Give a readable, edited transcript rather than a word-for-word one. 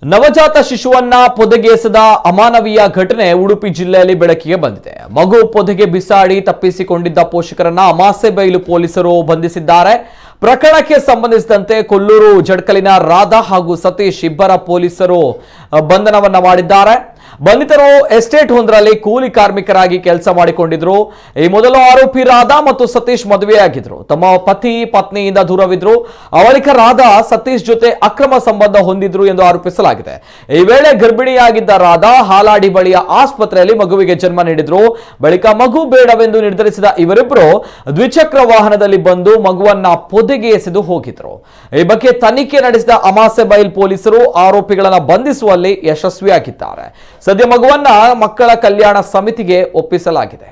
ನವಜಾತ ಶಿಶುವನ್ನ ಪೊದೆಗೆಸೆದ ಅಮಾನವೀಯ ಘಟನೆ ಉಡುಪಿ ಜಿಲ್ಲೆಯಲ್ಲಿ ಬೆಳಕಿಗೆ ಬಂದಿದೆ. ಮಗು ಪೊದೆಗೆ ಬಿಸಾಡಿ ತಪ್ಪಿಸಿಕೊಂಡಿದ್ದ ಪೋಷಕರನ್ನ ಅಮಾಸೆಬೈಲು ಪೊಲೀಸರು ಬಂಧಿಸಿದ್ದಾರೆ. ಪ್ರಕರಣಕ್ಕೆ ಸಂಬಂಧಿಸಿದಂತೆ ಕೊಲ್ಲೂರು ಜಡ್ಕಲಿನ ರಾಧಾ ಹಾಗೂ ಸತೀಶ್ ಇಬ್ಬರ ಪೊಲೀಸರು ಬಂಧನವನ್ನ ಮಾಡಿದ್ದಾರೆ. ಬಂಧಿತರು ಎಸ್ಟೇಟ್ ಒಂದರಲ್ಲಿ ಕೂಲಿ ಕಾರ್ಮಿಕರಾಗಿ ಕೆಲಸ ಮಾಡಿಕೊಂಡಿದ್ರು. ಈ ಮೊದಲು ಆರೋಪಿ ರಾಧಾ ಮತ್ತು ಸತೀಶ್ ಮದುವೆಯಾಗಿದ್ರು. ತಮ್ಮ ಪತಿ ಪತ್ನಿಯಿಂದ ದೂರವಿದ್ರು. ಬಳಿಕ ರಾಧಾ ಸತೀಶ್ ಜೊತೆ ಅಕ್ರಮ ಸಂಬಂಧ ಹೊಂದಿದ್ರು ಎಂದು ಆರೋಪಿಸಲಾಗಿದೆ. ಈ ವೇಳೆ ಗರ್ಭಿಣಿಯಾಗಿದ್ದ ರಾಧಾ ಹಾಲಾಡಿ ಬಳಿಯ ಆಸ್ಪತ್ರೆಯಲ್ಲಿ ಮಗುವಿಗೆ ಜನ್ಮ ನೀಡಿದ್ರು. ಬಳಿಕ ಮಗು ಬೇಡವೆಂದು ನಿರ್ಧರಿಸಿದ ಇವರಿಬ್ಬರು ದ್ವಿಚಕ್ರ ವಾಹನದಲ್ಲಿ ಬಂದು ಮಗುವನ್ನ ಪೊದೆಗೆ ಎಸೆದು ಹೋಗಿದ್ರು. ಈ ಬಗ್ಗೆ ತನಿಖೆ ನಡೆಸಿದ ಅಮಾಸೆಬೈಲ್ ಪೊಲೀಸರು ಆರೋಪಿಗಳನ್ನು ಬಂಧಿಸುವಲ್ಲಿ ಯಶಸ್ವಿಯಾಗಿದ್ದಾರೆ. ಸದ್ಯ ಮಗುವನ್ನ ಮಕ್ಕಳ ಕಲ್ಯಾಣ ಸಮಿತಿಗೆ ಒಪ್ಪಿಸಲಾಗಿದೆ.